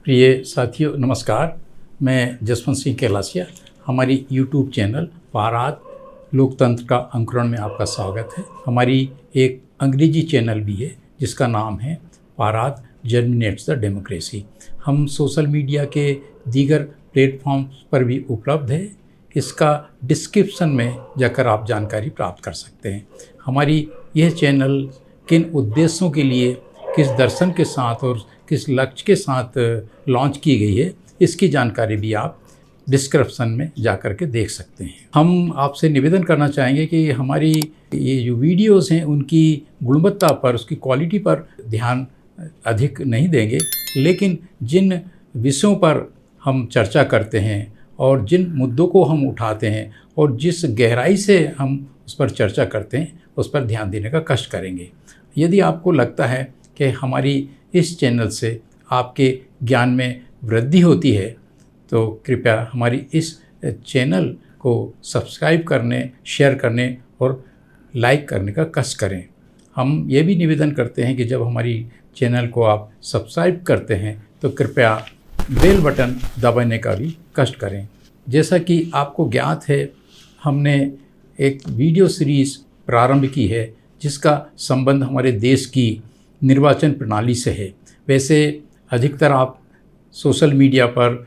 प्रिय साथियों नमस्कार, मैं जसवंत सिंह कैलासिया। हमारी यूट्यूब चैनल पाराद लोकतंत्र का अंकुरण में आपका स्वागत है। हमारी एक अंग्रेजी चैनल भी है जिसका नाम है पाराद जर्मिनेट्स द डेमोक्रेसी। हम सोशल मीडिया के दीगर प्लेटफॉर्म्स पर भी उपलब्ध है। इसका डिस्क्रिप्शन में जाकर आप जानकारी प्राप्त कर सकते हैं। हमारी यह चैनल किन उद्देश्यों के लिए, किस दर्शन के साथ और किस लक्ष्य के साथ लॉन्च की गई है, इसकी जानकारी भी आप डिस्क्रिप्शन में जाकर के देख सकते हैं। हम आपसे निवेदन करना चाहेंगे कि हमारी ये जो वीडियोस हैं उनकी गुणवत्ता पर, उसकी क्वालिटी पर ध्यान अधिक नहीं देंगे, लेकिन जिन विषयों पर हम चर्चा करते हैं और जिन मुद्दों को हम उठाते हैं और जिस गहराई से हम उस पर चर्चा करते हैं उस पर ध्यान देने का कष्ट करेंगे। यदि आपको लगता है कि हमारी इस चैनल से आपके ज्ञान में वृद्धि होती है तो कृपया हमारी इस चैनल को सब्सक्राइब करने, शेयर करने और लाइक करने का कष्ट करें। हम ये भी निवेदन करते हैं कि जब हमारी चैनल को आप सब्सक्राइब करते हैं तो कृपया बेल बटन दबाने का भी कष्ट करें। जैसा कि आपको ज्ञात है, हमने एक वीडियो सीरीज़ प्रारंभ की है जिसका संबंध हमारे देश की निर्वाचन प्रणाली से है। वैसे अधिकतर आप सोशल मीडिया पर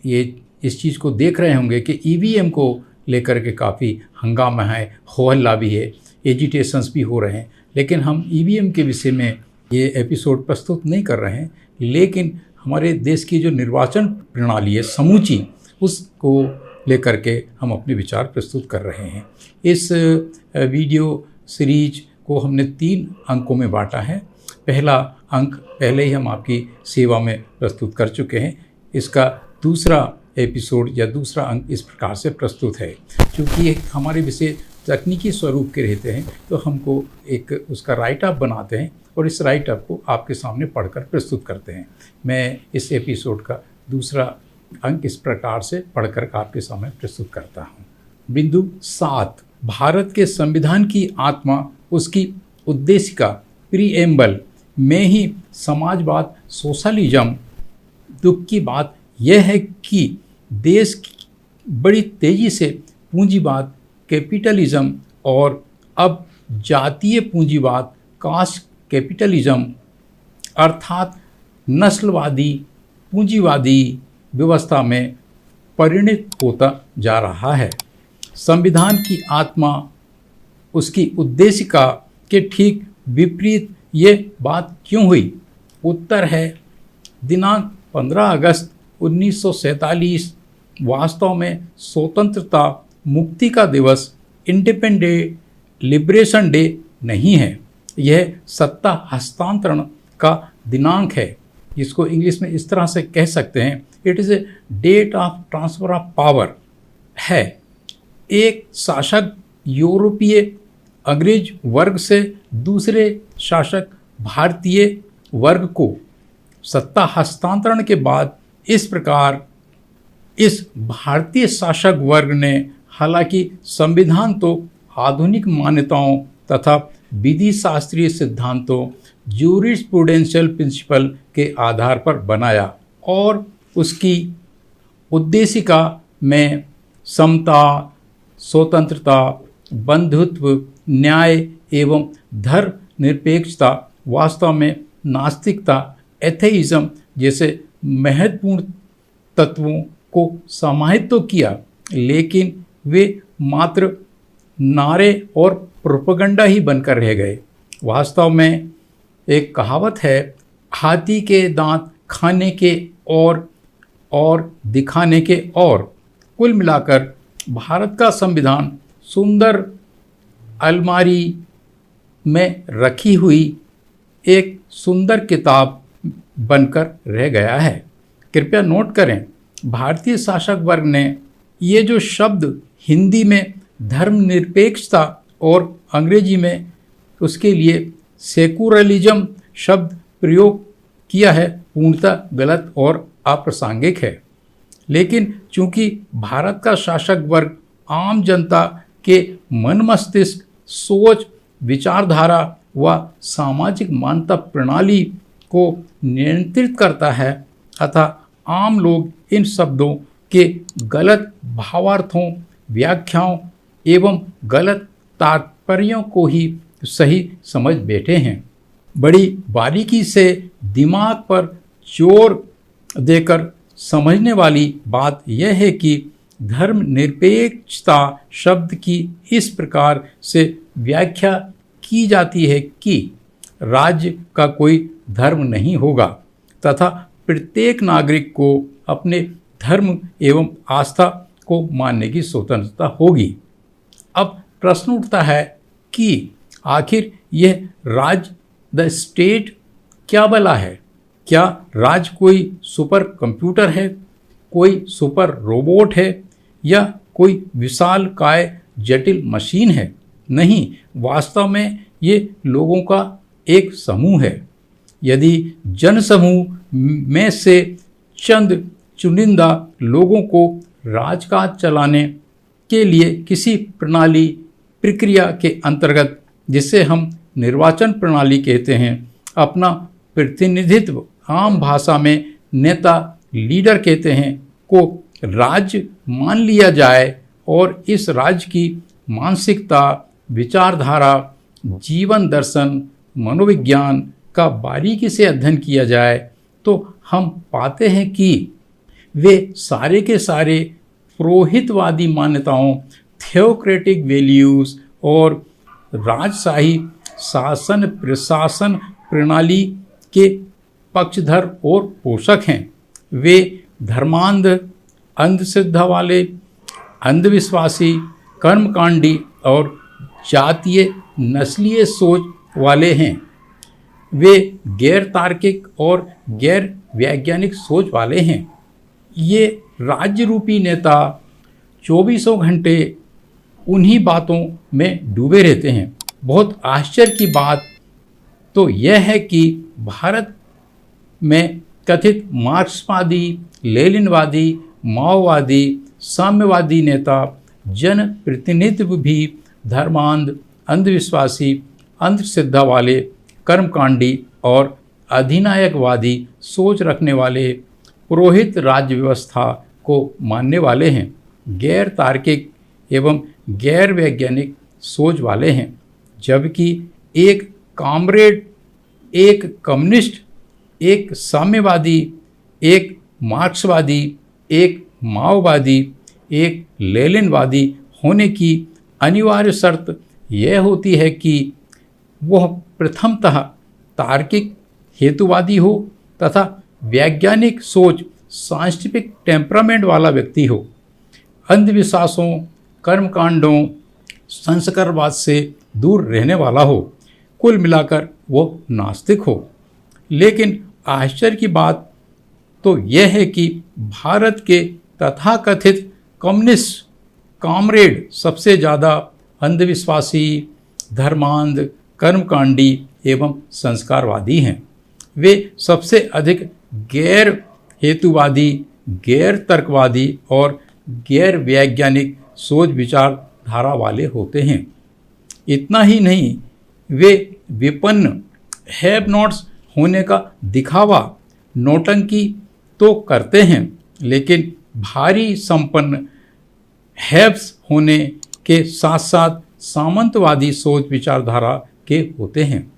ये इस चीज़ को देख रहे होंगे कि ईवीएम को लेकर के काफ़ी हंगामा है, हो हल्ला भी है, एजिटेशंस भी हो रहे हैं। लेकिन हम ईवीएम के विषय में ये एपिसोड प्रस्तुत नहीं कर रहे हैं, लेकिन हमारे देश की जो निर्वाचन प्रणाली है समूची, उसको लेकर के हम अपने विचार प्रस्तुत कर रहे हैं। इस वीडियो सीरीज को हमने 3 अंकों में बांटा है। पहला अंक पहले ही हम आपकी सेवा में प्रस्तुत कर चुके हैं। इसका दूसरा एपिसोड या दूसरा अंक इस प्रकार से प्रस्तुत है। चूँकि हमारे विषय तकनीकी स्वरूप के रहते हैं तो हमको एक उसका राइट अप बनाते हैं और इस राइट अप को आपके सामने पढ़कर प्रस्तुत करते हैं। मैं इस एपिसोड का दूसरा अंक इस प्रकार से पढ़कर आपके सामने प्रस्तुत करता हूँ। बिंदु 7, भारत के संविधान की आत्मा, उसकी उद्देशिका, प्रीएम्बल में ही समाजवाद, सोशलिज्म। दुख की बात यह है कि देश बड़ी तेज़ी से पूंजीवाद, कैपिटलिज्म और अब जातीय पूंजीवाद, कास्ट कैपिटलिज्म अर्थात नस्लवादी पूंजीवादी व्यवस्था में परिणत होता जा रहा है। संविधान की आत्मा, उसकी उद्देशिका के ठीक विपरीत ये बात क्यों हुई? उत्तर है, दिनांक 15 अगस्त 1947 वास्तव में स्वतंत्रता मुक्ति का दिवस, इंडिपेंडेंट लिबरेशन डे नहीं है। यह सत्ता हस्तांतरण का दिनांक है, जिसको इंग्लिश में इस तरह से कह सकते हैं, it is a date of transfer of power है। एक शासक यूरोपीय अंग्रेज वर्ग से दूसरे शासक भारतीय वर्ग को सत्ता हस्तांतरण के बाद इस प्रकार इस भारतीय शासक वर्ग ने हालांकि संविधान तो आधुनिक मान्यताओं तथा विधि शास्त्रीय सिद्धांतों, ज्यूरिस्प्रूडेंशियल प्रिंसिपल के आधार पर बनाया और उसकी उद्देशिका में समता, स्वतंत्रता, बंधुत्व, न्याय एवं धर्मनिरपेक्षता, वास्तव में नास्तिकता, एथेइज्म जैसे महत्वपूर्ण तत्वों को समाहित तो किया, लेकिन वे मात्र नारे और प्रोपेगेंडा ही बनकर रह गए। वास्तव में एक कहावत है, हाथी के दांत खाने के और दिखाने के और। कुल मिलाकर भारत का संविधान सुंदर अलमारी में रखी हुई एक सुंदर किताब बनकर रह गया है। कृपया नोट करें, भारतीय शासक वर्ग ने ये जो शब्द हिंदी में धर्मनिरपेक्षता और अंग्रेजी में उसके लिए सेकुलरिज्म शब्द प्रयोग किया है, पूर्णतः गलत और अप्रासंगिक है। लेकिन चूंकि भारत का शासक वर्ग आम जनता के मन मस्तिष्क, सोच, विचारधारा व सामाजिक मान्यता प्रणाली को नियंत्रित करता है अतः आम लोग इन शब्दों के गलत भावार्थों, व्याख्याओं एवं गलत तात्पर्यों को ही सही समझ बैठे हैं। बड़ी बारीकी से दिमाग पर जोर देकर समझने वाली बात यह है कि धर्मनिरपेक्षता शब्द की इस प्रकार से व्याख्या की जाती है कि राज्य का कोई धर्म नहीं होगा तथा प्रत्येक नागरिक को अपने धर्म एवं आस्था को मानने की स्वतंत्रता होगी। अब प्रश्न उठता है कि आखिर यह राज्य, द स्टेट क्या भला है? क्या राज्य कोई सुपर कंप्यूटर है, कोई सुपर रोबोट है या कोई विशाल काय जटिल मशीन है? नहीं, वास्तव में ये लोगों का एक समूह है। यदि जनसमूह में से चंद चुनिंदा लोगों को राजकाज चलाने के लिए किसी प्रणाली, प्रक्रिया के अंतर्गत, जिसे हम निर्वाचन प्रणाली कहते हैं, अपना प्रतिनिधित्व आम भाषा में नेता, लीडर कहते हैं, को राज्य मान लिया जाए और इस राज्य की मानसिकता, विचारधारा, जीवन दर्शन, मनोविज्ञान का बारीकी से अध्ययन किया जाए तो हम पाते हैं कि वे सारे के सारे पुरोहितवादी मान्यताओं, थियोक्रेटिक वैल्यूज़ और राजशाही शासन प्रशासन प्रणाली के पक्षधर और पोषक हैं। वे धर्मांध, अंधश्रद्धा वाले, अंधविश्वासी, कर्मकांडी और जातीय नस्लीय सोच वाले हैं। वे गैर तार्किक और गैर वैज्ञानिक सोच वाले हैं। ये राज्य रूपी नेता 24 घंटे उन्हीं बातों में डूबे रहते हैं। बहुत आश्चर्य की बात तो यह है कि भारत में कथित मार्क्सवादी, लेनिनवादी, माओवादी, साम्यवादी नेता, जनप्रतिनिधित्व भी धर्मांध, अंधविश्वासी, अंधश्रद्धा वाले, कर्मकांडी और अधिनायकवादी सोच रखने वाले, पुरोहित राज्य व्यवस्था को मानने वाले हैं, गैर तार्किक एवं गैर वैज्ञानिक सोच वाले हैं। जबकि एक कॉमरेड, एक कम्युनिस्ट, एक साम्यवादी, एक मार्क्सवादी, एक माओवादी, एक लेनिनवादी होने की अनिवार्य शर्त यह होती है कि वह प्रथमतः तार्किक हेतुवादी हो तथा वैज्ञानिक सोच, साइंटिफिक टेम्परामेंट वाला व्यक्ति हो, अंधविश्वासों, कर्मकांडों, संस्कारवाद से दूर रहने वाला हो, कुल मिलाकर वो नास्तिक हो। लेकिन आश्चर्य की बात तो यह है कि भारत के तथाकथित कम्युनिस्ट कॉमरेड सबसे ज़्यादा अंधविश्वासी, धर्मांध, कर्मकांडी एवं संस्कारवादी हैं। वे सबसे अधिक गैर हेतुवादी, गैर तर्कवादी और गैर वैज्ञानिक सोच विचारधारा वाले होते हैं। इतना ही नहीं, वे विपन्न हैव नॉट्स होने का दिखावा, नौटंकी तो करते हैं, लेकिन भारी संपन्न हैव्स होने के साथ साथ सामंतवादी सोच विचारधारा के होते हैं।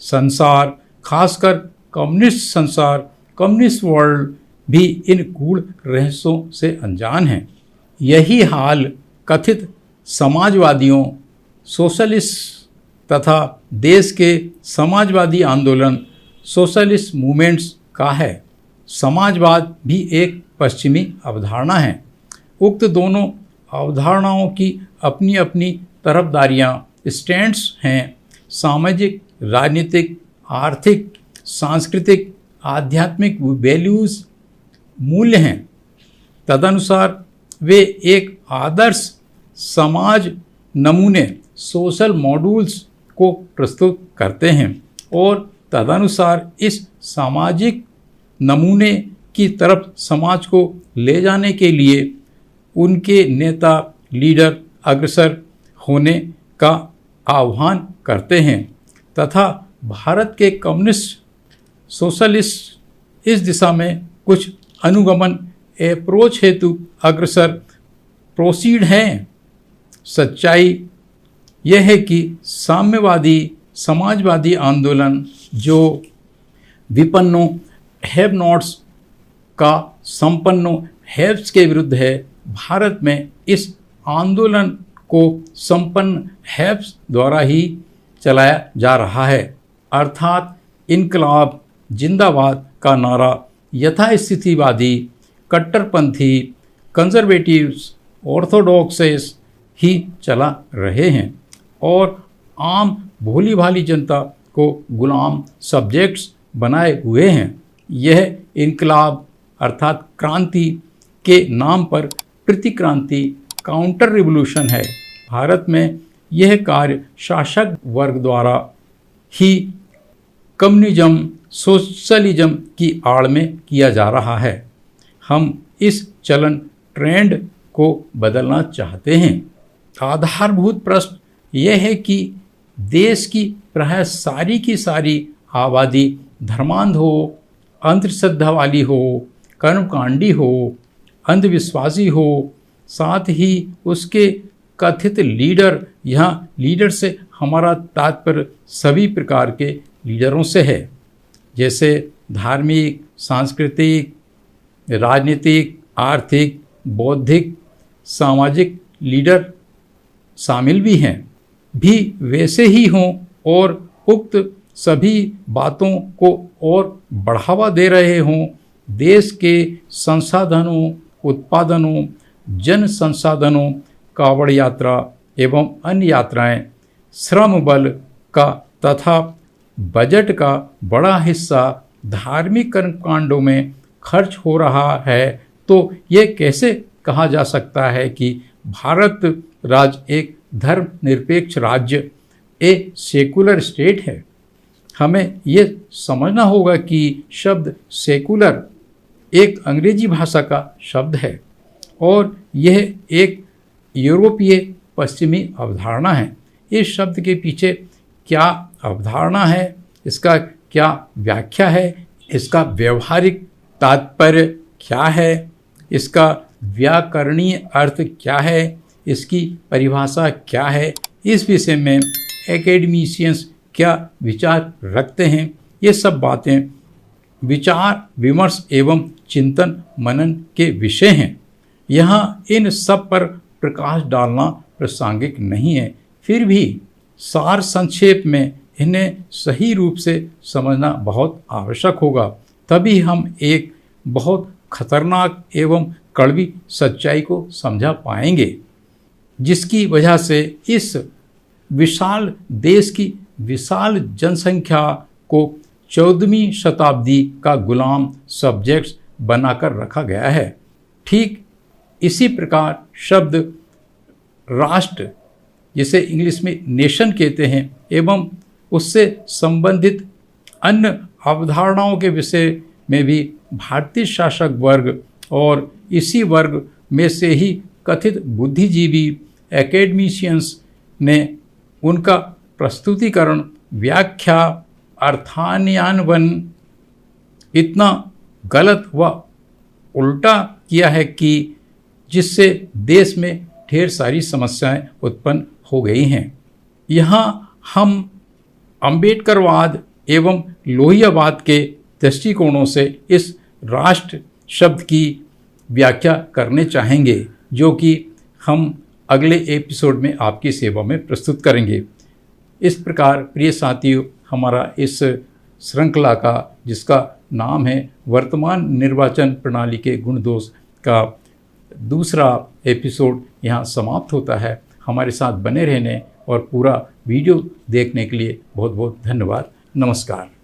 संसार, खासकर कम्युनिस्ट संसार, कम्युनिस्ट वर्ल्ड भी इन गूढ़ रहस्यों से अनजान हैं। यही हाल कथित समाजवादियों, सोशलिस्ट तथा देश के समाजवादी आंदोलन, सोशलिस्ट मूवमेंट्स का है। समाजवाद भी एक पश्चिमी अवधारणा है। उक्त दोनों अवधारणाओं की अपनी अपनी तरफदारियाँ, स्टैंड्स हैं। सामाजिक, राजनीतिक, आर्थिक, सांस्कृतिक, आध्यात्मिक वैल्यूज़, मूल्य हैं। तदनुसार वे एक आदर्श समाज नमूने, सोशल मॉड्यूल्स को प्रस्तुत करते हैं और तदनुसार इस सामाजिक नमूने की तरफ समाज को ले जाने के लिए उनके नेता, लीडर अग्रसर होने का आह्वान करते हैं तथा भारत के कम्युनिस्ट, सोशलिस्ट इस दिशा में कुछ अनुगमन अप्रोच हेतु अग्रसर प्रोसीड हैं। सच्चाई यह है कि साम्यवादी समाजवादी आंदोलन जो विपन्नों हैव नॉट्स का संपन्नों हैव्स के विरुद्ध है, भारत में इस आंदोलन को संपन्न हैव्स द्वारा ही चलाया जा रहा है। अर्थात इनकलाब जिंदाबाद का नारा यथास्थितिवादी कट्टरपंथी कंजर्वेटिव्स ऑर्थोडॉक्सेस ही चला रहे हैं और आम भोली भाली जनता को गुलाम सब्जेक्ट्स बनाए हुए हैं। यह इनकलाब अर्थात क्रांति के नाम पर प्रतिक्रांति काउंटर रिवोल्यूशन है। भारत में यह कार्य शासक वर्ग द्वारा ही कम्युनिज्म सोशलिज्म की आड़ में किया जा रहा है। हम इस चलन ट्रेंड को बदलना चाहते हैं। आधारभूत प्रश्न यह है कि देश की प्राय सारी की सारी आबादी धर्मांध हो, अंधश्रद्धा वाली हो, कर्मकांडी हो, अंधविश्वासी हो, साथ ही उसके कथित लीडर, यहाँ लीडर से हमारा तात्पर्य सभी प्रकार के लीडरों से है, जैसे धार्मिक, सांस्कृतिक, राजनीतिक, आर्थिक, बौद्धिक, सामाजिक लीडर शामिल भी हैं, भी वैसे ही हों और उक्त सभी बातों को और बढ़ावा दे रहे हों। देश के संसाधनों, उत्पादनों, जन संसाधनों, कावड़ यात्रा एवं अन्य यात्राएं, श्रम बल का तथा बजट का बड़ा हिस्सा धार्मिक कर्मकांडों में खर्च हो रहा है, तो ये कैसे कहा जा सकता है कि भारत राज्य एक धर्मनिरपेक्ष राज्य, ए सेकुलर स्टेट है। हमें ये समझना होगा कि शब्द सेकुलर एक अंग्रेजी भाषा का शब्द है और यह एक यूरोपीय पश्चिमी अवधारणा है। इस शब्द के पीछे क्या अवधारणा है, इसका क्या व्याख्या है, इसका व्यवहारिक तात्पर्य क्या है, इसका व्याकरणीय अर्थ क्या है, इसकी परिभाषा क्या है, इस विषय में एकेडमिशियंस क्या विचार रखते हैं, ये सब बातें विचार विमर्श एवं चिंतन मनन के विषय हैं। यहाँ इन सब पर प्रकाश डालना प्रासंगिक नहीं है, फिर भी सार संक्षेप में इन्हें सही रूप से समझना बहुत आवश्यक होगा, तभी हम एक बहुत खतरनाक एवं कड़वी सच्चाई को समझा पाएंगे, जिसकी वजह से इस विशाल देश की विशाल जनसंख्या को 14वीं शताब्दी का गुलाम सब्जेक्ट्स बनाकर रखा गया है। ठीक इसी प्रकार शब्द राष्ट्र, जिसे इंग्लिश में नेशन कहते हैं, एवं उससे संबंधित अन्य अवधारणाओं के विषय में भी भारतीय शासक वर्ग और इसी वर्ग में से ही कथित बुद्धिजीवी एकेडमिशियंस ने उनका प्रस्तुतिकरण, व्याख्या, अर्थान्वयन इतना गलत व उल्टा किया है कि जिससे देश में ढेर सारी समस्याएं उत्पन्न हो गई हैं। यहाँ हम अम्बेडकरवाद एवं लोहियावाद के दृष्टिकोणों से इस राष्ट्र शब्द की व्याख्या करने चाहेंगे, जो कि हम अगले एपिसोड में आपकी सेवा में प्रस्तुत करेंगे। इस प्रकार प्रिय साथियों, हमारा इस श्रृंखला का, जिसका नाम है वर्तमान निर्वाचन प्रणाली के गुण दोष का दूसरा एपिसोड यहाँ समाप्त होता है। हमारे साथ बने रहने और पूरा वीडियो देखने के लिए बहुत बहुत धन्यवाद। नमस्कार।